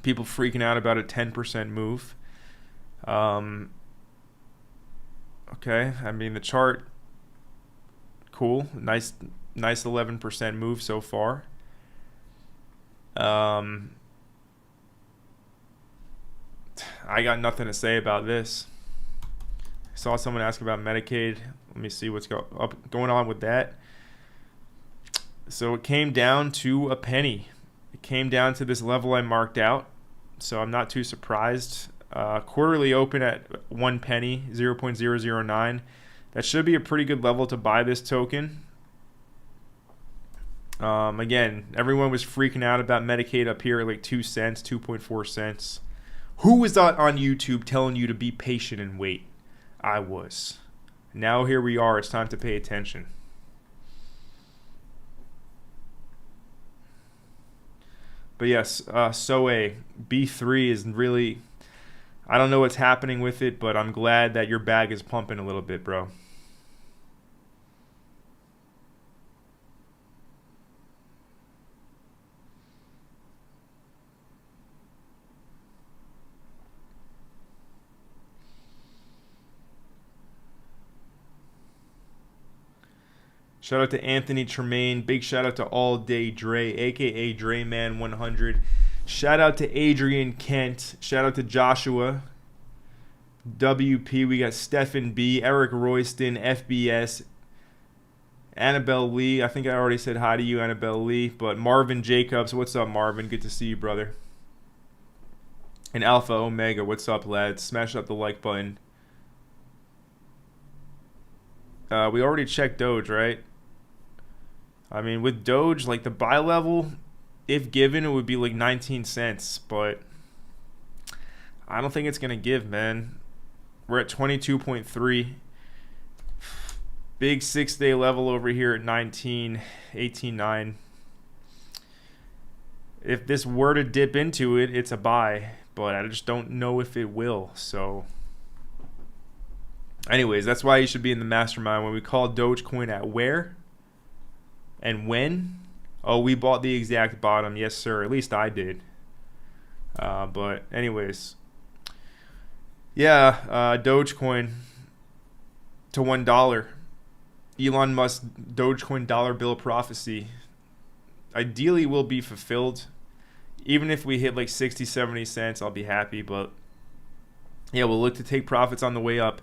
Speaker 1: People freaking out about a 10% move. Okay, I mean the chart, cool, nice 11% move so far. I got nothing to say about this. I saw someone ask about Medicaid. Let me see what's going on with that. So it came down to a penny. It came down to this level I marked out. So I'm not too surprised. Quarterly open at 1 penny, 0.009. That should be a pretty good level to buy this token. Again, everyone was freaking out about Medicaid up here at like 2 cents, 2.4 cents. Who was on YouTube telling you to be patient and wait? I was. Now here we are. It's time to pay attention. But yes, B3 is really, I don't know what's happening with it, but I'm glad that your bag is pumping a little bit, bro. Shout out to Anthony Tremaine. Big shout out to All Day Dre, aka Dre Man 100. Shout out to Adrian Kent. Shout out to Joshua WP. We got Stephen B, Eric Royston, FBS, Annabelle Lee. I think I already said hi to you, Annabelle Lee. But Marvin Jacobs. What's up, Marvin? Good to see you, brother. And Alpha Omega. What's up, lads? Smash up the like button. We already checked Doge, right? I mean, with Doge, like the buy level, if given, it would be like 19 cents. But I don't think it's going to give, man. We're at 22.3. Big 6-day level over here at 19, 18.9. If this were to dip into it, it's a buy. But I just don't know if it will. So anyways, that's why you should be in the mastermind. When we call Dogecoin at where and when, oh, we bought the exact bottom. Yes, sir. At least I did. But anyways, yeah, Dogecoin to $1. Elon Musk Dogecoin dollar bill prophecy ideally will be fulfilled. Even if we hit like 60, 70 cents, I'll be happy. But yeah, we'll look to take profits on the way up.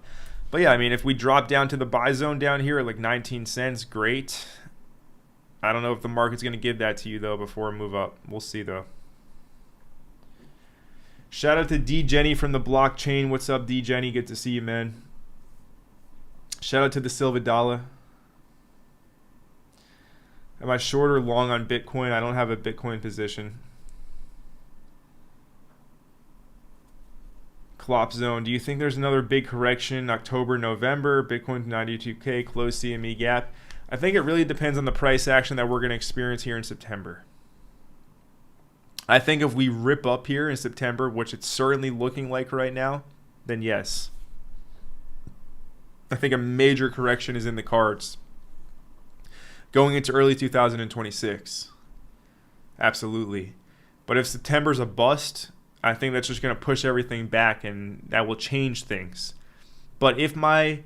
Speaker 1: But yeah, I mean, if we drop down to the buy zone down here at like 19 cents, great. I don't know if the market's going to give that to you, though, before we move up. We'll see, though. Shout out to D. Jenny from the blockchain. What's up, D. Jenny? Good to see you, man. Shout out to the Silva Dollar. Am I short or long on Bitcoin? I don't have a Bitcoin position. Clop zone. Do you think there's another big correction October, November? Bitcoin to 92K, close CME gap. I think it really depends on the price action that we're going to experience here in September. I think if we rip up here in September, which it's certainly looking like right now, then yes. I think a major correction is in the cards going into early 2026. Absolutely. But if September's a bust, I think that's just going to push everything back, and that will change things. But if my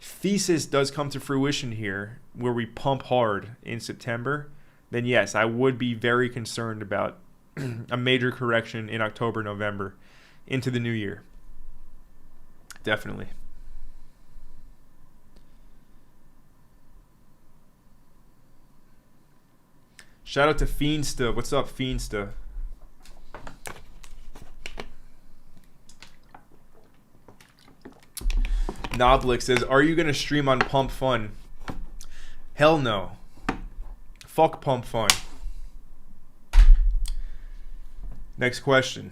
Speaker 1: thesis does come to fruition here, where we pump hard in September, then yes, I would be very concerned about a major correction in October, November into the new year. Definitely. Shout out to Fiendsta. What's up, Fiendsta? Noblick says, are you going to stream on Pump Fun? Hell no. Fuck Pump Fun. Next question.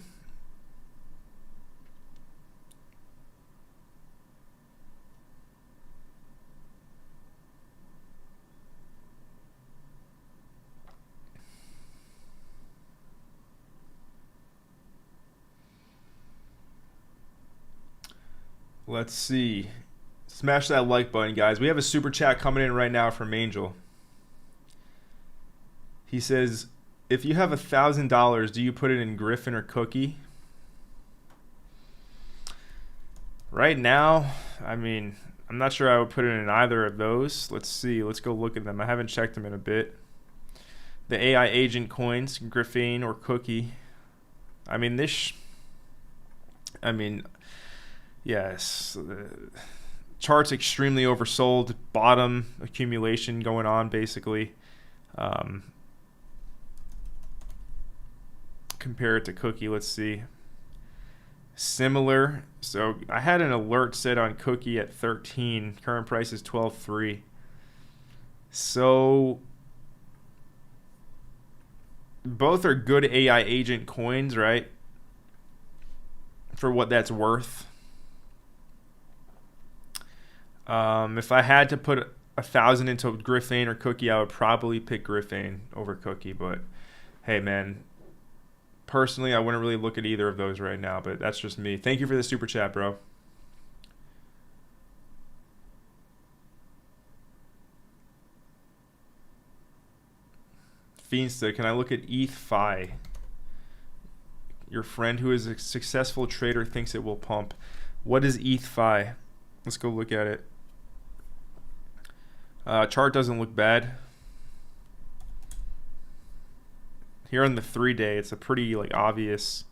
Speaker 1: Let's see. Smash that like button, guys. We have a super chat coming in right now from Angel. He says, if you have $1,000, do you put it in Griffin or Cookie? Right now, I mean, I'm not sure I would put it in either of those. Let's see. Let's go look at them. I haven't checked them in a bit. The AI agent coins, Griffin or Cookie. I mean, yes. Chart's extremely oversold. Bottom accumulation going on, basically. Compare it to Cookie. Let's see. Similar. So I had an alert set on Cookie at 13. Current price is 12.3. So both are good AI agent coins, right? For what that's worth. If I had to put 1,000 into Griffin or Cookie, I would probably pick Griffin over Cookie. But hey, man, personally, I wouldn't really look at either of those right now. But that's just me. Thank you for the super chat, bro. Fiendsta, can I look at ETH-Fi? Your friend who is a successful trader thinks it will pump. What is ETH-Fi? Let's go look at it. Chart doesn't look bad. Here on the 3-day, it's a pretty obvious,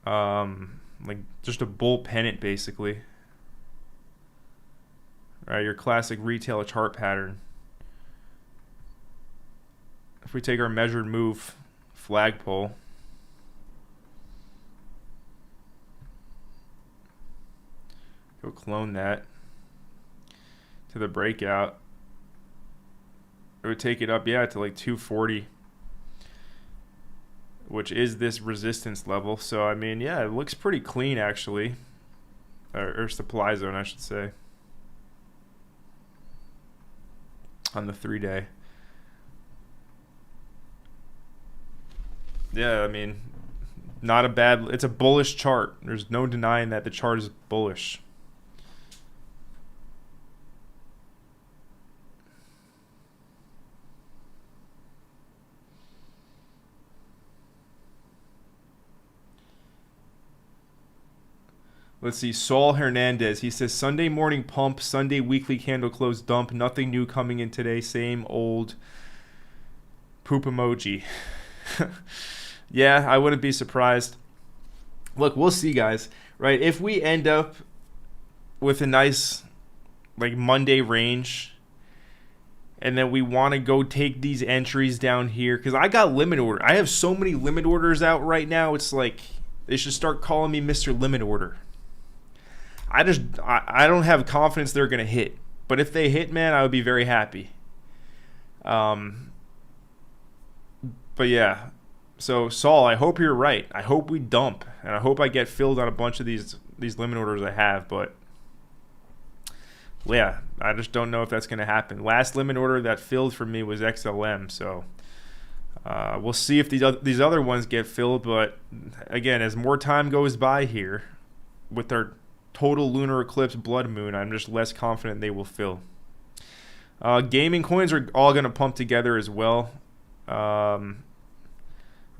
Speaker 1: just a bull pennant basically. All right, your classic retail chart pattern. If we take our measured move flagpole, go clone that to the breakout. It would take it up, to 240, which is this resistance level. So, I mean, yeah, it looks pretty clean, actually. Or supply zone, I should say. On the 3-day. Yeah, I mean, not a bad... It's a bullish chart. There's no denying that the chart is bullish. Let's see, Saul Hernandez. He says, Sunday morning pump, Sunday weekly candle close dump. Nothing new coming in today. Same old poop emoji. Yeah, I wouldn't be surprised. Look, we'll see, guys. Right? If we end up with a nice, Monday range, and then we want to go take these entries down here, because I got limit order. I have so many limit orders out right now. It's they should start calling me Mr. Limit Order. I don't have confidence they're going to hit. But if they hit, man, I would be very happy. But yeah, So Saul, I hope you're right. I hope we dump, and I hope I get filled on a bunch of these limit orders I have. But yeah, I just don't know if that's going to happen. Last limit order that filled for me was XLM, so we'll see if these other ones get filled. But again, as more time goes by here, with our total lunar eclipse blood moon, I'm just less confident they will fill. Gaming coins are all going to pump together as well.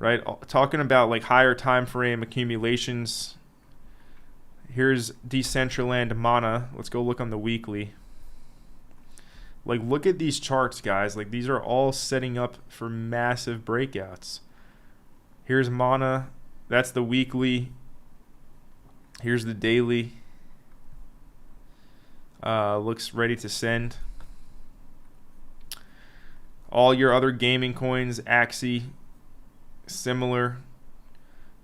Speaker 1: Right, talking about like higher time frame accumulations. Here's Decentraland Mana. Let's go look on the weekly. Like, look at these charts, guys. Like, these are all setting up for massive breakouts. Here's Mana. That's the weekly. Here's the daily. Looks ready to send. All your other gaming coins, Axie, similar.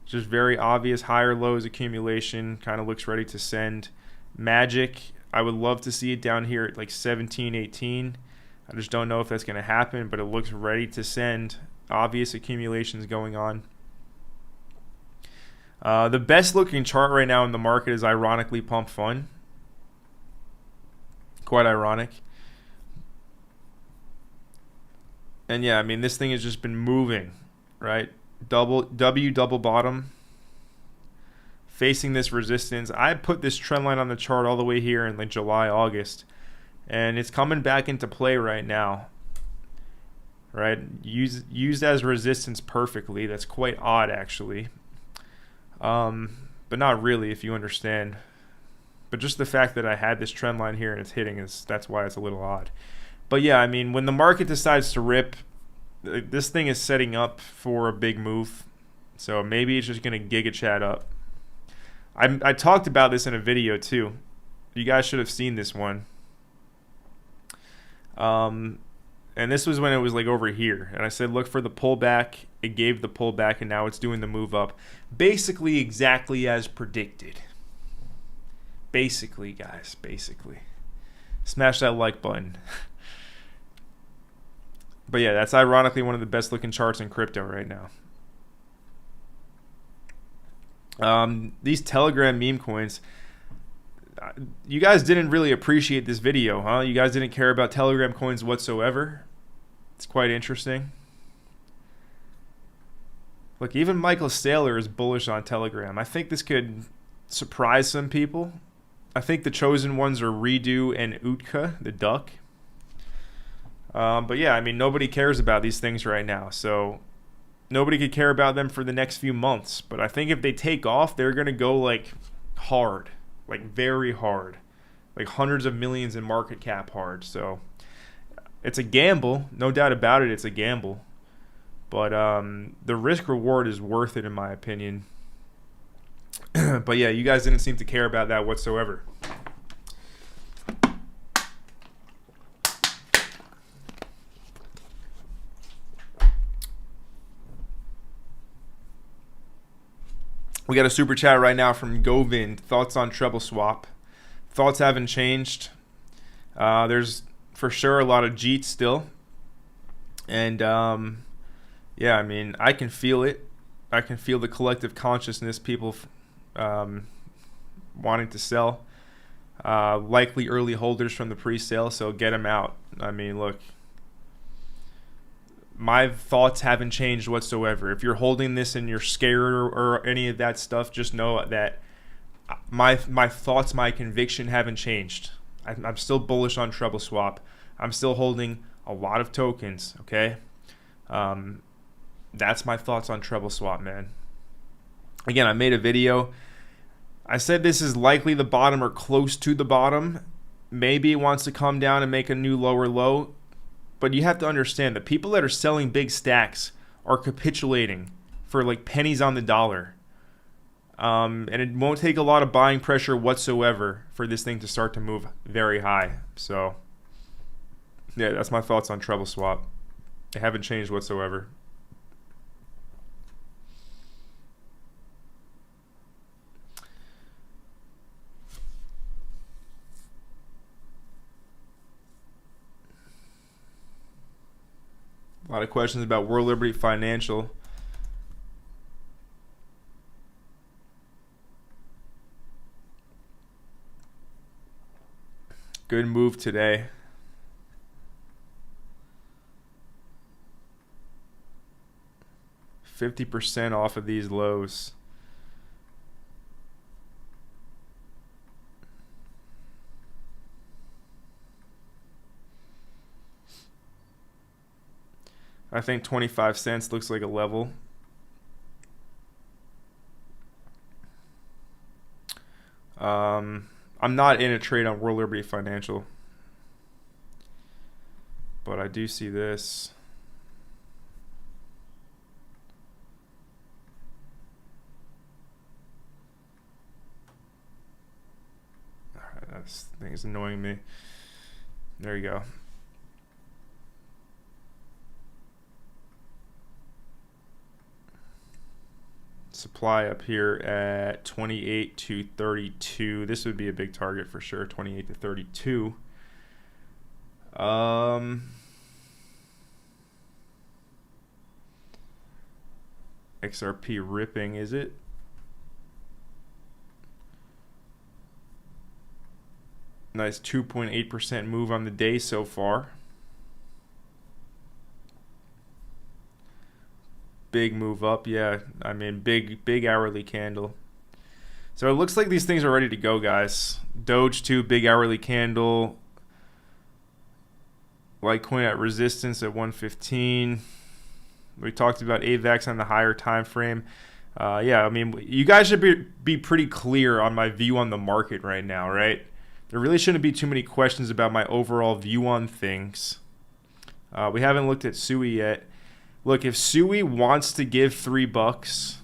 Speaker 1: Just very obvious higher lows accumulation. Kind of looks ready to send. Magic, I would love to see it down here at like 17, 18. I just don't know if that's going to happen, but it looks ready to send. Obvious accumulations going on. The best looking chart right now in the market is ironically Pump Fun. Quite ironic. And yeah, I mean, this thing has just been moving, right? Double bottom. Facing this resistance. I put this trend line on the chart all the way here in like July, August. And it's coming back into play right now. Right? Used as resistance perfectly. That's quite odd, actually. But not really, if you understand. But just the fact that I had this trend line here and it's hitting, that's why it's a little odd. But yeah, I mean, when the market decides to rip, this thing is setting up for a big move. So maybe it's just going to giga chat up. I talked about this in a video too. You guys should have seen this one. And this was when it was like over here. And I said, look for the pullback. It gave the pullback, and now it's doing the move up. Basically exactly as predicted. Basically, guys. Basically. Smash that like button. But yeah, that's ironically one of the best looking charts in crypto right now. These Telegram meme coins, you guys didn't really appreciate this video, huh? You guys didn't care about Telegram coins whatsoever. It's quite interesting. Look, even Michael Saylor is bullish on Telegram. I think this could surprise some people. I think the chosen ones are Redo and Utka, the duck. But yeah, I mean, nobody cares about these things right now. So nobody could care about them for the next few months. But I think if they take off, they're going to go like hard, like very hard, like hundreds of millions in market cap hard. So it's a gamble. No doubt about it. It's a gamble. But the risk reward is worth it, in my opinion. But yeah, you guys didn't seem to care about that whatsoever. We got a super chat right now from Govind. Thoughts on treble swap? Thoughts haven't changed. There's for sure a lot of Jeet still. And yeah, I mean, I can feel it. I can feel the collective consciousness, people wanting to sell. Likely early holders from the pre-sale, so get them out. I mean, look, my thoughts haven't changed whatsoever. If you're holding this and you're scared or any of that stuff, just know that my thoughts, my conviction haven't changed. I'm still bullish on treble swap. I'm still holding a lot of tokens, okay? That's my thoughts on treble swap, man. Again, I made a video. I said this is likely the bottom or close to the bottom. Maybe it wants to come down and make a new lower low. But you have to understand that people that are selling big stacks are capitulating for like pennies on the dollar. And it won't take a lot of buying pressure whatsoever for this thing to start to move very high. So, yeah, that's my thoughts on treble swap. They haven't changed whatsoever. A lot of questions about World Liberty Financial. Good move today. %50 off of these lows. I think 25 cents looks like a level. I'm not in a trade on World Liberty Financial, but I do see this. This thing is annoying me. There you go. Supply up here at 28 to 32. This would be a big target for sure. 28 to 32. XRP ripping, is it? Nice 2.8% move on the day so far. Big move up, yeah. I mean, big hourly candle. So it looks like these things are ready to go, guys. Doge 2, big hourly candle. Litecoin at resistance at 115. We talked about AVAX on the higher time frame. Yeah, I mean, you guys should be pretty clear on my view on the market right now, right? There really shouldn't be too many questions about my overall view on things. We haven't looked at SUI yet. Look, if SUI wants to give $3,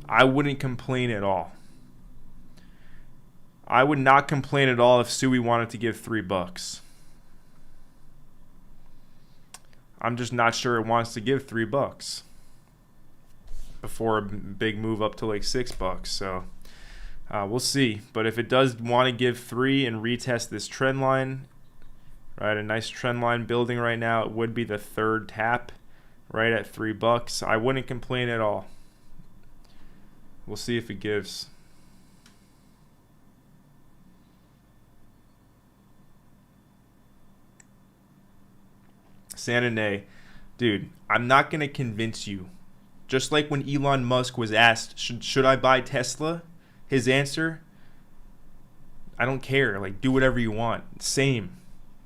Speaker 1: I wouldn't complain at all. I would not complain at all if SUI wanted to give $3. I'm just not sure it wants to give $3 before a big move up to like $6. So we'll see. But if it does want to give 3 and retest this trend line, right, a nice trend line building right now, it would be the third tap. Right at $3. I wouldn't complain at all. We'll see if it gives. Sanane, dude, I'm not going to convince you. Just like when Elon Musk was asked, should I buy Tesla? His answer, I don't care. Like, do whatever you want. Same.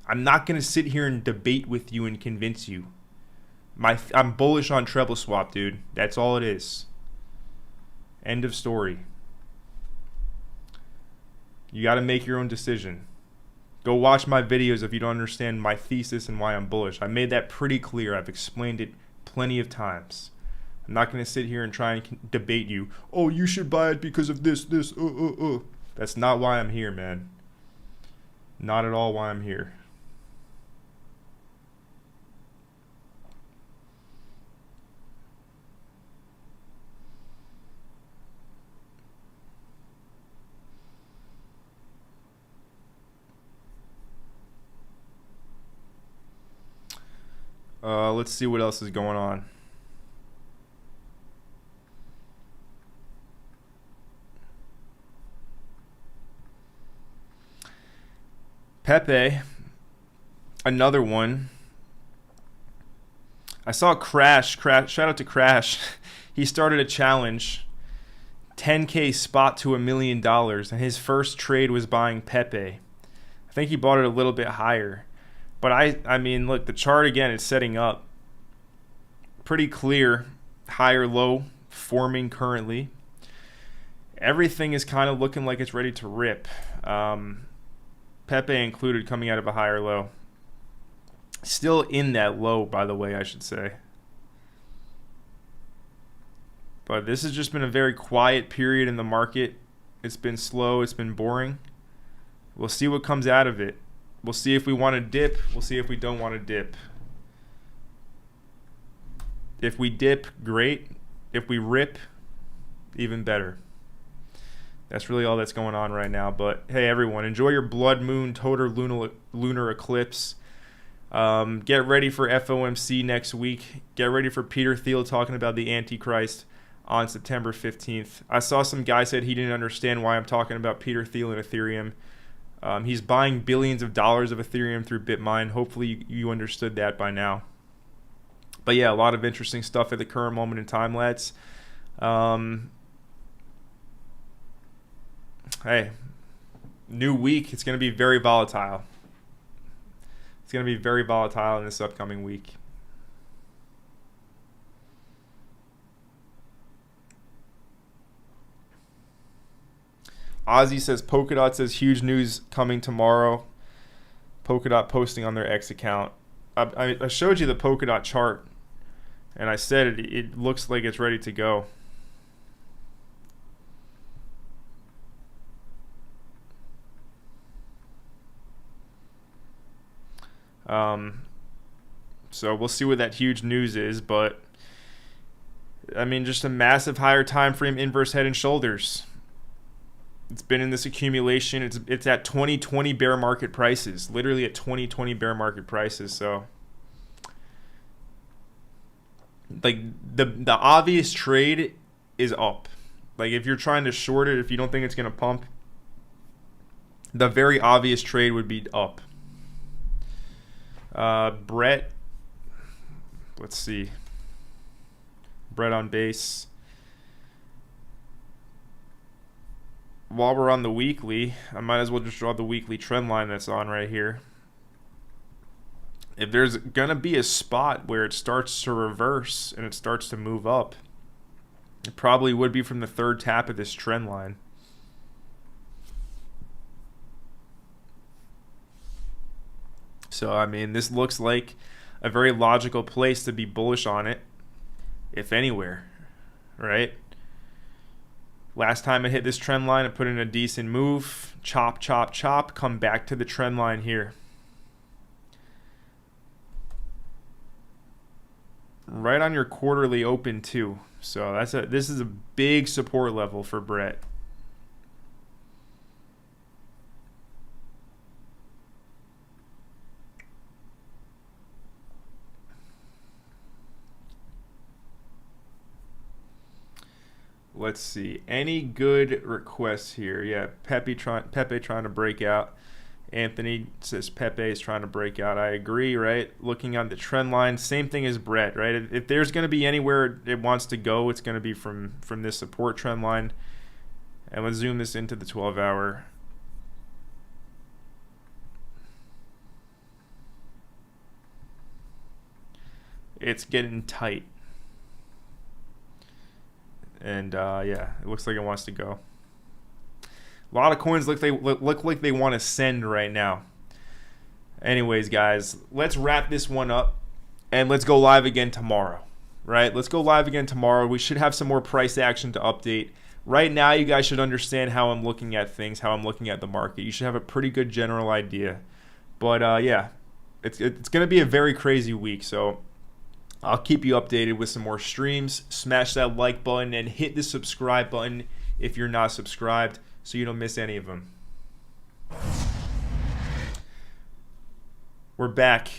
Speaker 1: I'm not going to sit here and debate with you and convince you. I'm bullish on treble swap, dude. That's all it is. End of story. You got to make your own decision. Go watch my videos if you don't understand my thesis and why I'm bullish. I made that pretty clear. I've explained it plenty of times. I'm not going to sit here and try and debate you. Oh, you should buy it because of this. That's not why I'm here, man. Not at all why I'm here. Let's see what else is going on. Pepe, another one. I saw Crash. Shout out to Crash. He started a challenge, 10K spot to $1 million, and his first trade was buying Pepe. I think he bought it a little bit higher. But I mean, look, the chart again is setting up pretty clear, higher low forming currently. Everything is kind of looking like it's ready to rip. Pepe included, coming out of a higher low. Still in that low, by the way, I should say. But this has just been a very quiet period in the market. It's been slow. It's been boring. We'll see what comes out of it. We'll see if we want to dip. We'll see if we don't want to dip. If we dip, great. If we rip, even better. That's really all that's going on right now. But hey, everyone, enjoy your blood moon total lunar eclipse. Get ready for FOMC next week. Get ready for Peter Thiel talking about the Antichrist on September 15th. I saw some guy said he didn't understand why I'm talking about Peter Thiel and Ethereum. He's buying billions of dollars of Ethereum through BitMine. Hopefully you understood that by now. But yeah, a lot of interesting stuff at the current moment in time, lads. Hey, new week. It's going to be very volatile. It's going to be very volatile in this upcoming week. Ozzy says Polkadot says huge news coming tomorrow. Polkadot posting on their X account. I showed you the Polkadot chart, and I said it looks like it's ready to go. So we'll see what that huge news is, but I mean, just a massive higher time frame inverse head and shoulders. It's been in this accumulation. It's at 2020 bear market prices, literally at 2020 bear market prices. So, like the obvious trade is up. Like if you're trying to short it, if you don't think it's gonna pump, the very obvious trade would be up. Brett, let's see. Brett on base. While we're on the weekly, I might as well just draw the weekly trend line that's on right here. If there's going to be a spot where it starts to reverse and it starts to move up, it probably would be from the third tap of this trend line. So, I mean, this looks like a very logical place to be bullish on it, if anywhere, right? Last time it hit this trend line, it put in a decent move. Chop, chop, chop. Come back to the trend line here. Right on your quarterly open too. So this is a big support level for Brett. Let's see. Any good requests here? Yeah, Pepe trying to break out. Anthony says Pepe is trying to break out. I agree, right? Looking on the trend line, same thing as Brett, right? If there's going to be anywhere it wants to go, it's going to be from this support trend line. And let's zoom this into the 12-hour. It's getting tight. And yeah, it looks like it wants to go. A lot of coins look like they want to send right now. Anyways, guys, let's wrap this one up and let's go live again tomorrow. Right? Let's go live again tomorrow. We should have some more price action to update. Right now, you guys should understand how I'm looking at things, how I'm looking at the market. You should have a pretty good general idea. But yeah, it's going to be a very crazy week. So I'll keep you updated with some more streams. Smash that like button and hit the subscribe button if you're not subscribed so you don't miss any of them. We're back.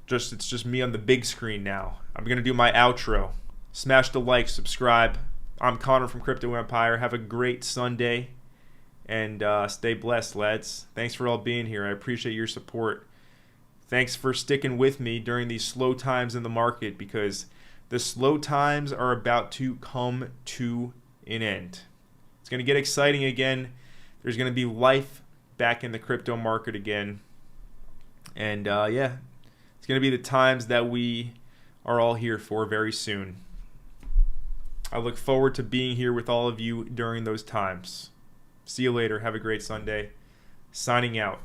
Speaker 1: It's just me on the big screen now. I'm going to do my outro. Smash the like, subscribe. I'm Connor from Crypto Empire. Have a great Sunday and stay blessed, lads. Thanks for all being here. I appreciate your support. Thanks for sticking with me during these slow times in the market because the slow times are about to come to an end. It's going to get exciting again. There's going to be life back in the crypto market again. And yeah, it's going to be the times that we are all here for very soon. I look forward to being here with all of you during those times. See you later. Have a great Sunday. Signing out.